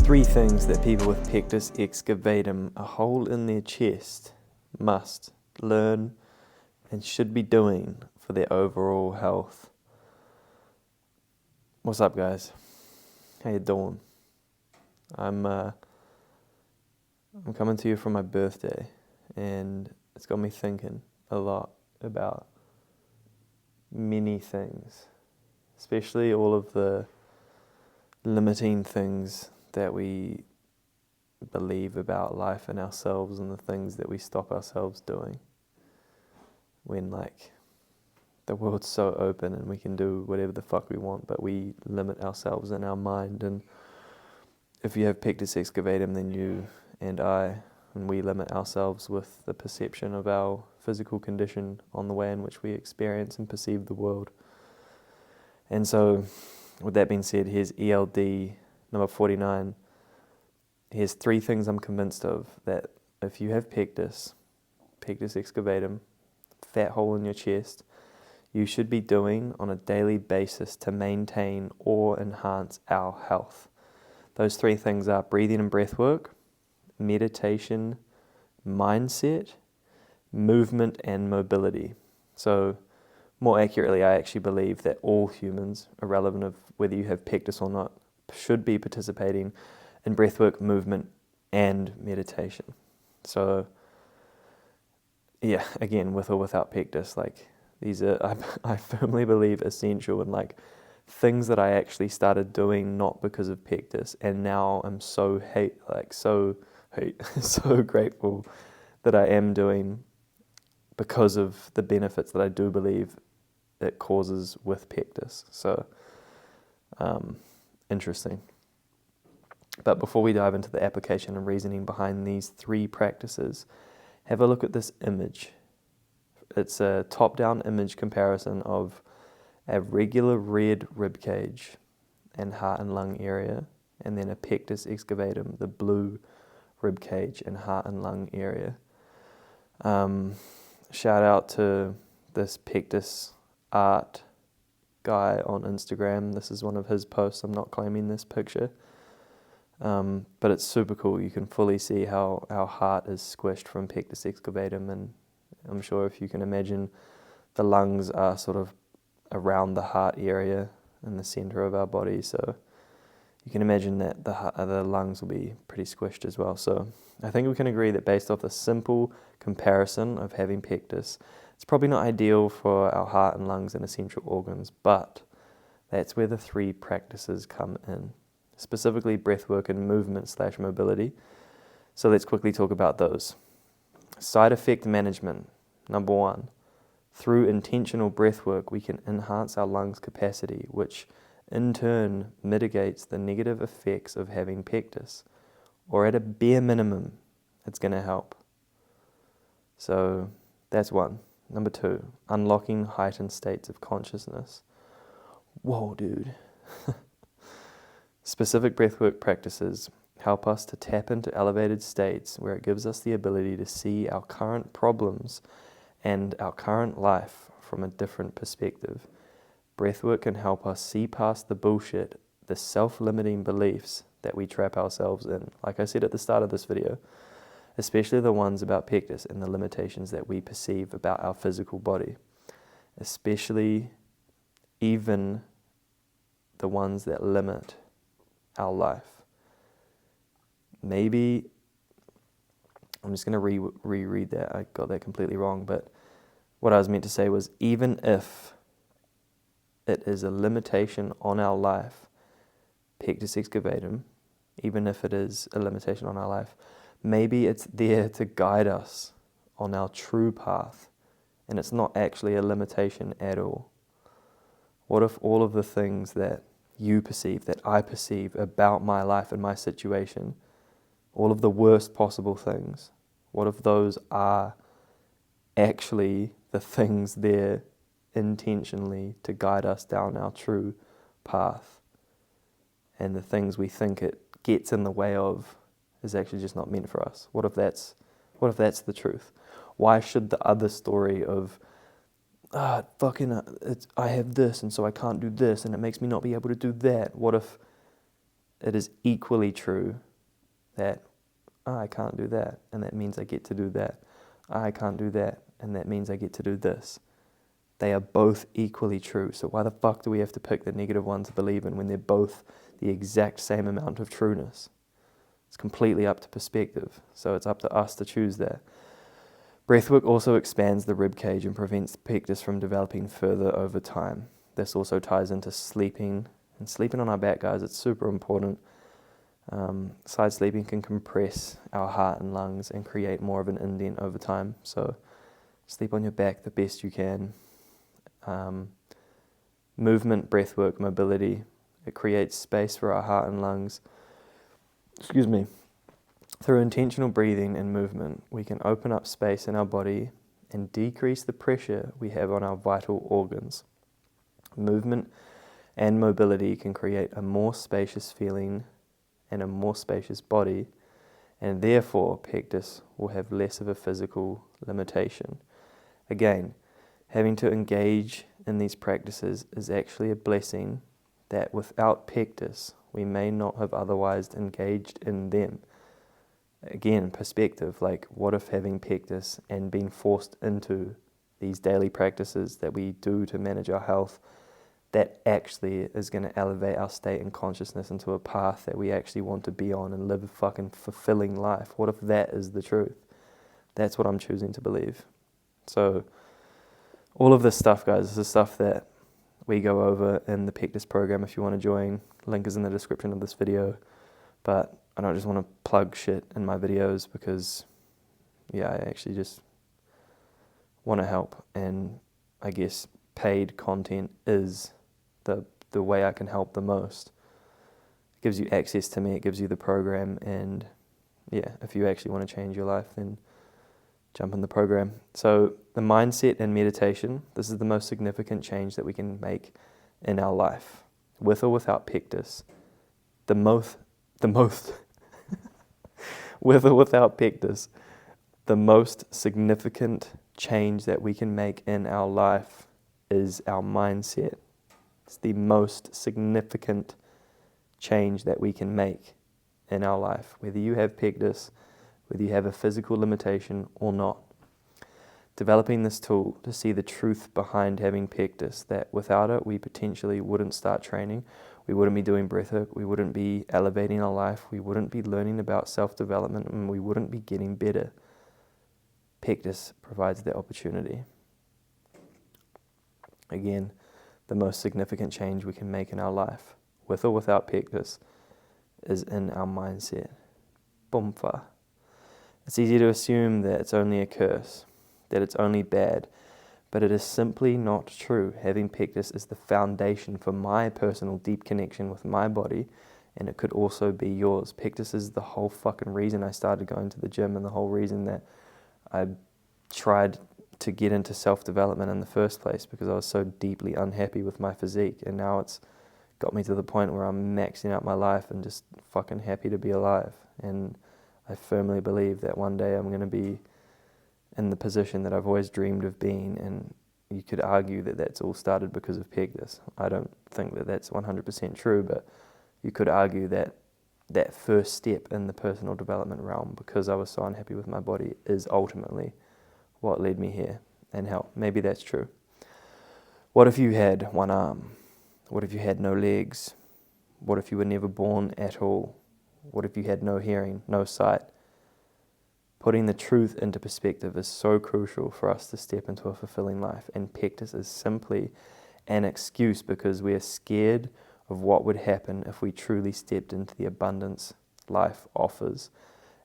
3 things that people with Pectus Excavatum, a hole in their chest, must learn and should be doing for their overall health. What's up, guys? How you doing? I'm coming to you for my birthday, and it's got me thinking a lot about many things, especially all of the limiting things that we believe about life and ourselves, and the things that we stop ourselves doing when, like, the world's so open and we can do whatever the fuck we want, but we limit ourselves in our mind. And if you have Pectus Excavatum, then you and I, and we limit ourselves with the perception of our physical condition on the way in which we experience and perceive the world. And so, with that being said, here's ELD number 49. Here's 3 things I'm convinced of that if you have Pectus Excavatum, fat hole in your chest, you should be doing on a daily basis to maintain or enhance our health. Those 3 things are breathing and breathwork, meditation, mindset, movement, and mobility. So, more accurately, I actually believe that all humans, irrelevant of whether you have Pectus or not, should be participating in breathwork, movement, and meditation. So, yeah, again, with or without Pectus, like, these are, I firmly believe, essential, and like things that I actually started doing not because of Pectus, and now I'm so so grateful that I am doing because of the benefits that I do believe it causes with Pectus. So, interesting. But before we dive into the application and reasoning behind these 3 practices, have a look at this image. It's a top-down image comparison of a regular red rib cage and heart and lung area, and then a Pectus Excavatum, the blue rib cage and heart and lung area. Shout out to this Pectus art guy on Instagram. This is one of his posts. I'm not claiming this picture. But it's super cool. You can fully see how our heart is squished from Pectus Excavatum, and I'm sure if you can imagine, the lungs are sort of around the heart area in the center of our body, so you can imagine that the lungs will be pretty squished as well. So I think we can agree that based off the simple comparison of having Pectus, it's probably not ideal for our heart and lungs and essential organs, but that's where the 3 practices come in, specifically breathwork and movement/mobility. So let's quickly talk about those. Side effect management. Number 1, through intentional breathwork, we can enhance our lungs' capacity, which in turn mitigates the negative effects of having Pectus, or at a bare minimum, it's going to help. So that's 1. Number 2, unlocking heightened states of consciousness. Whoa, dude. Specific breathwork practices help us to tap into elevated states where it gives us the ability to see our current problems and our current life from a different perspective. Breathwork can help us see past the bullshit, the self-limiting beliefs that we trap ourselves in. Like I said at the start of this video, especially the ones about Pectus and the limitations that we perceive about our physical body, especially even the ones that limit our life. Maybe, I'm just going to reread that. I got that completely wrong, but what I was meant to say was, even if it is a limitation on our life, Pectus Excavatum, even if it is a limitation on our life, maybe it's there to guide us on our true path, and it's not actually a limitation at all. What if all of the things that you perceive, that I perceive about my life and my situation, all of the worst possible things, what if those are actually the things there intentionally to guide us down our true path, and the things we think it gets in the way of is actually just not meant for us? What if that's the truth? Why should the other story of I have this and so I can't do this and it makes me not be able to do that? What if it is equally true that I can't do that, and that means I get to do that. I can't do that, and that means I get to do this. They are both equally true. So why the fuck do we have to pick the negative one to believe in when they're both the exact same amount of trueness? It's completely up to perspective. So it's up to us to choose that. Breathwork also expands the rib cage and prevents pectus from developing further over time. This also ties into sleeping. And sleeping on our back, guys, it's super important. Side sleeping can compress our heart and lungs and create more of an indent over time. So sleep on your back the best you can. Movement, breathwork, mobility, it creates space for our heart and lungs. Through intentional breathing and movement, we can open up space in our body and decrease the pressure we have on our vital organs. Movement and mobility can create a more spacious feeling and a more spacious body, and therefore pectus will have less of a physical limitation. Again, having to engage in these practices is actually a blessing that without pectus we may not have otherwise engaged in them. Again, perspective, like what if having pectus and being forced into these daily practices that we do to manage our health, that actually is going to elevate our state and consciousness into a path that we actually want to be on and live a fucking fulfilling life. What if that is the truth? That's what I'm choosing to believe. So all of this stuff, guys, is stuff that we go over in the Pectus program if you want to join. Link is in the description of this video. But I don't just want to plug shit in my videos because, yeah, I actually just want to help. And I guess paid content is the way I can help the most. It gives you access to me, it gives you the program, and yeah, if you actually want to change your life, then jump in the program. So the mindset and meditation, this is the most significant change that we can make in our life, with or without pectus. With or without pectus, the most significant change that we can make in our life is our mindset. It's the most significant change that we can make in our life, whether you have pectus, whether you have a physical limitation or not. Developing this tool to see the truth behind having pectus, that without it we potentially wouldn't start training, we wouldn't be doing breathwork, we wouldn't be elevating our life, we wouldn't be learning about self-development, and we wouldn't be getting better. Pectus provides that opportunity. Again, the most significant change we can make in our life, with or without pectus, is in our mindset. Boomfa. It's easy to assume that it's only a curse, that it's only bad, but it is simply not true. Having pectus is the foundation for my personal deep connection with my body, and it could also be yours. Pectus is the whole fucking reason I started going to the gym and the whole reason that I tried to get into self-development in the first place, because I was so deeply unhappy with my physique, and now it's got me to the point where I'm maxing out my life and just fucking happy to be alive. And I firmly believe that one day I'm going to be in the position that I've always dreamed of being, and you could argue that that's all started because of pectus. I don't think that that's 100% true, but you could argue that that first step in the personal development realm, because I was so unhappy with my body, is ultimately what led me here. And hell, maybe that's true. What if you had one arm? What if you had no legs? What if you were never born at all? What if you had no hearing, no sight? Putting the truth into perspective is so crucial for us to step into a fulfilling life, and pectus is simply an excuse because we are scared of what would happen if we truly stepped into the abundance life offers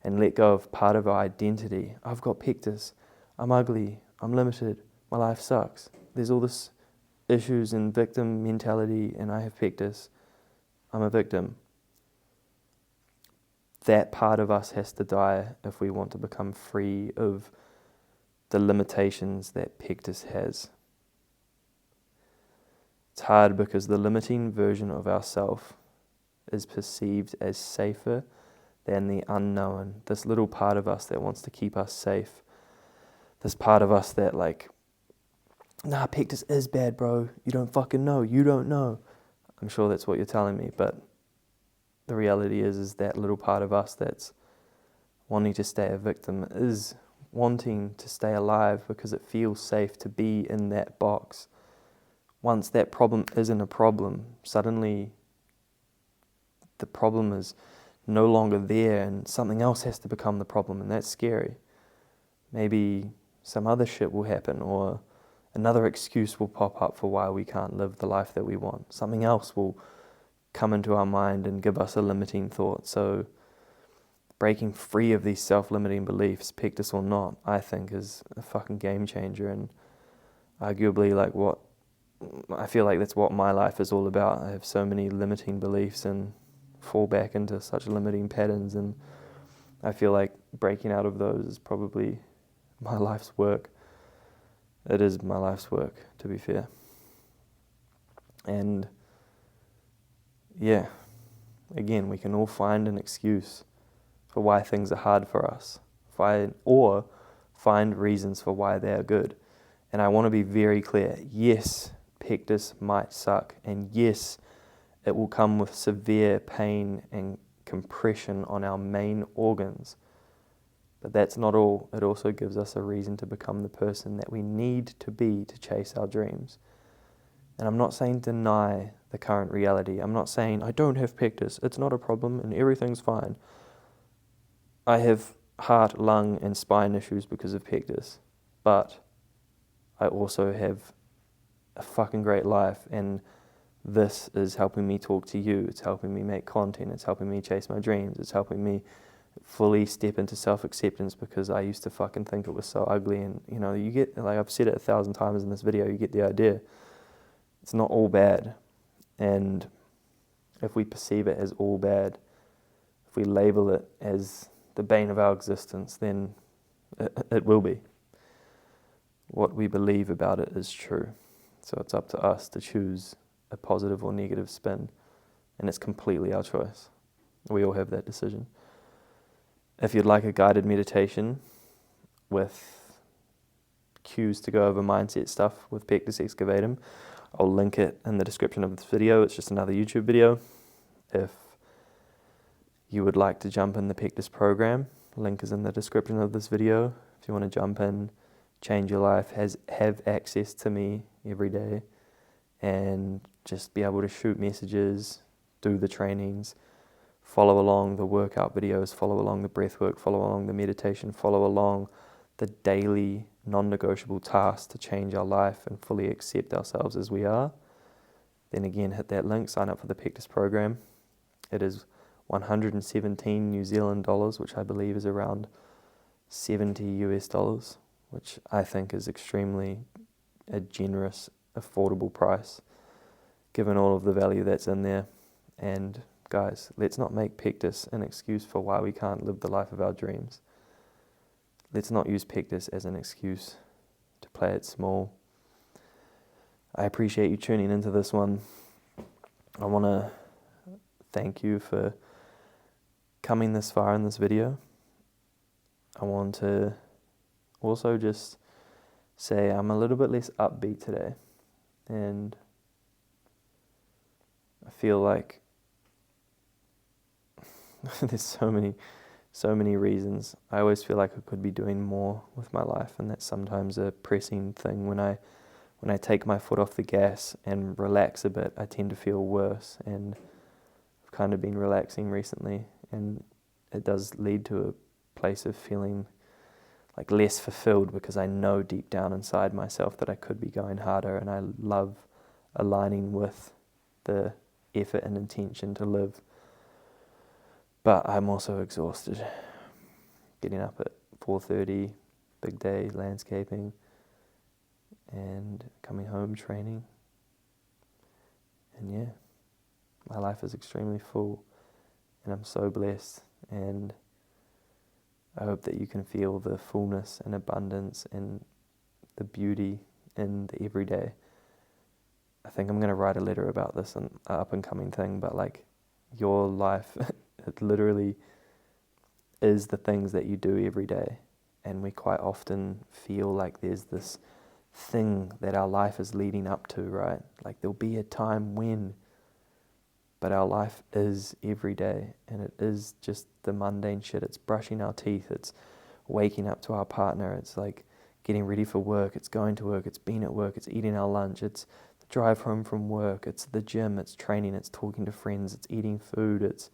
and let go of part of our identity. I've got pectus, I'm ugly, I'm limited, my life sucks. There's all this issues and victim mentality, and I have pectus, I'm a victim. That part of us has to die if we want to become free of the limitations that pectus has. It's hard because the limiting version of ourself is perceived as safer than the unknown. This little part of us that wants to keep us safe. This part of us that nah, pectus is bad, bro. You don't fucking know. You don't know. I'm sure that's what you're telling me, but the reality is that little part of us that's wanting to stay a victim is wanting to stay alive because it feels safe to be in that box. Once that problem isn't a problem, suddenly the problem is no longer there and something else has to become the problem, and that's scary. Maybe some other shit will happen, or another excuse will pop up for why we can't live the life that we want. Something else will come into our mind and give us a limiting thought. So breaking free of these self-limiting beliefs, Pectus or not, I think is a fucking game changer, and arguably like what I feel like that's what my life is all about. I have so many limiting beliefs and fall back into such limiting patterns, and I feel like breaking out of those is probably my life's work. It is my life's work, to be fair. And yeah, again, we can all find an excuse for why things are hard for us, or find reasons for why they are good. And I want to be very clear, yes, Pectus might suck, and yes, it will come with severe pain and compression on our main organs. But that's not all. It also gives us a reason to become the person that we need to be to chase our dreams. And I'm not saying deny the current reality. I'm not saying I don't have Pectus, it's not a problem and everything's fine. I have heart, lung and spine issues because of Pectus, but I also have a fucking great life, and this is helping me talk to you. It's helping me make content. It's helping me chase my dreams. It's helping me fully step into self-acceptance, because I used to fucking think it was so ugly. And you know, you get, like I've said it 1,000 times in this video, you get the idea. It's not all bad. And if we perceive it as all bad, if we label it as the bane of our existence, then it will be. What we believe about it is true. So it's up to us to choose a positive or negative spin, and it's completely our choice. We all have that decision. If you'd like a guided meditation with cues to go over mindset stuff with Pectus Excavatum, I'll link it in the description of this video. It's just another YouTube video. If you would like to jump in the Pectus program, link is in the description of this video. If you want to jump in, change your life, have access to me every day, and just be able to shoot messages, do the trainings, follow along the workout videos, follow along the breathwork, follow along the meditation, follow along the daily non-negotiable tasks to change our life and fully accept ourselves as we are, then again hit that link, sign up for the Pectus program. It is 117 New Zealand dollars, which I believe is around 70 US dollars, which I think is extremely a generous, affordable price, given all of the value that's in there. And guys, let's not make Pectus an excuse for why we can't live the life of our dreams. Let's not use Pectus as an excuse to play it small. I appreciate you tuning into this one. I want to thank you for coming this far in this video. I want to also just say I'm a little bit less upbeat today, and I feel like there's so many reasons. I always feel like I could be doing more with my life, and that's sometimes a pressing thing. When I take my foot off the gas and relax a bit, I tend to feel worse, and I've kind of been relaxing recently, and it does lead to a place of feeling like less fulfilled, because I know deep down inside myself that I could be going harder, and I love aligning with the effort and intention to live. But I'm also exhausted. Getting up at 4:30, big day, landscaping, and coming home, training. And yeah, my life is extremely full, and I'm so blessed, and I hope that you can feel the fullness and abundance and the beauty in the everyday. I think I'm going to write a letter about this, an up and coming thing, but like your life, it literally is the things that you do every day. And we quite often feel like there's this thing that our life is leading up to, right? Like there'll be a time when, But our life is every day, and it is just the mundane shit. It's brushing our teeth, it's waking up to our partner, it's like getting ready for work, it's going to work, it's being at work, it's eating our lunch, it's the drive home from work, it's the gym, it's training, it's talking to friends, it's eating food, it's,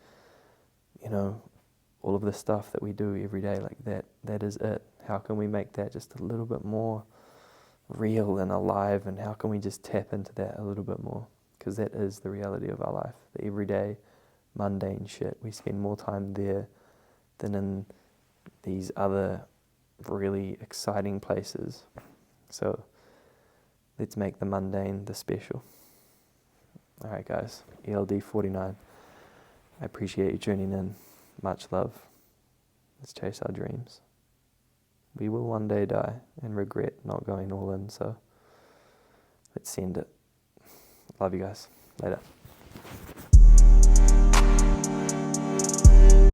all of the stuff that we do every day like that. That is it. How can we make that just a little bit more real and alive, and how can we just tap into that a little bit more? Because that is the reality of our life, the everyday mundane shit. We spend more time there than in these other really exciting places. So let's make the mundane the special. Alright guys, ELD 49. I appreciate you tuning in. Much love. Let's chase our dreams. We will one day die and regret not going all in, so let's send it. Love you guys. Later.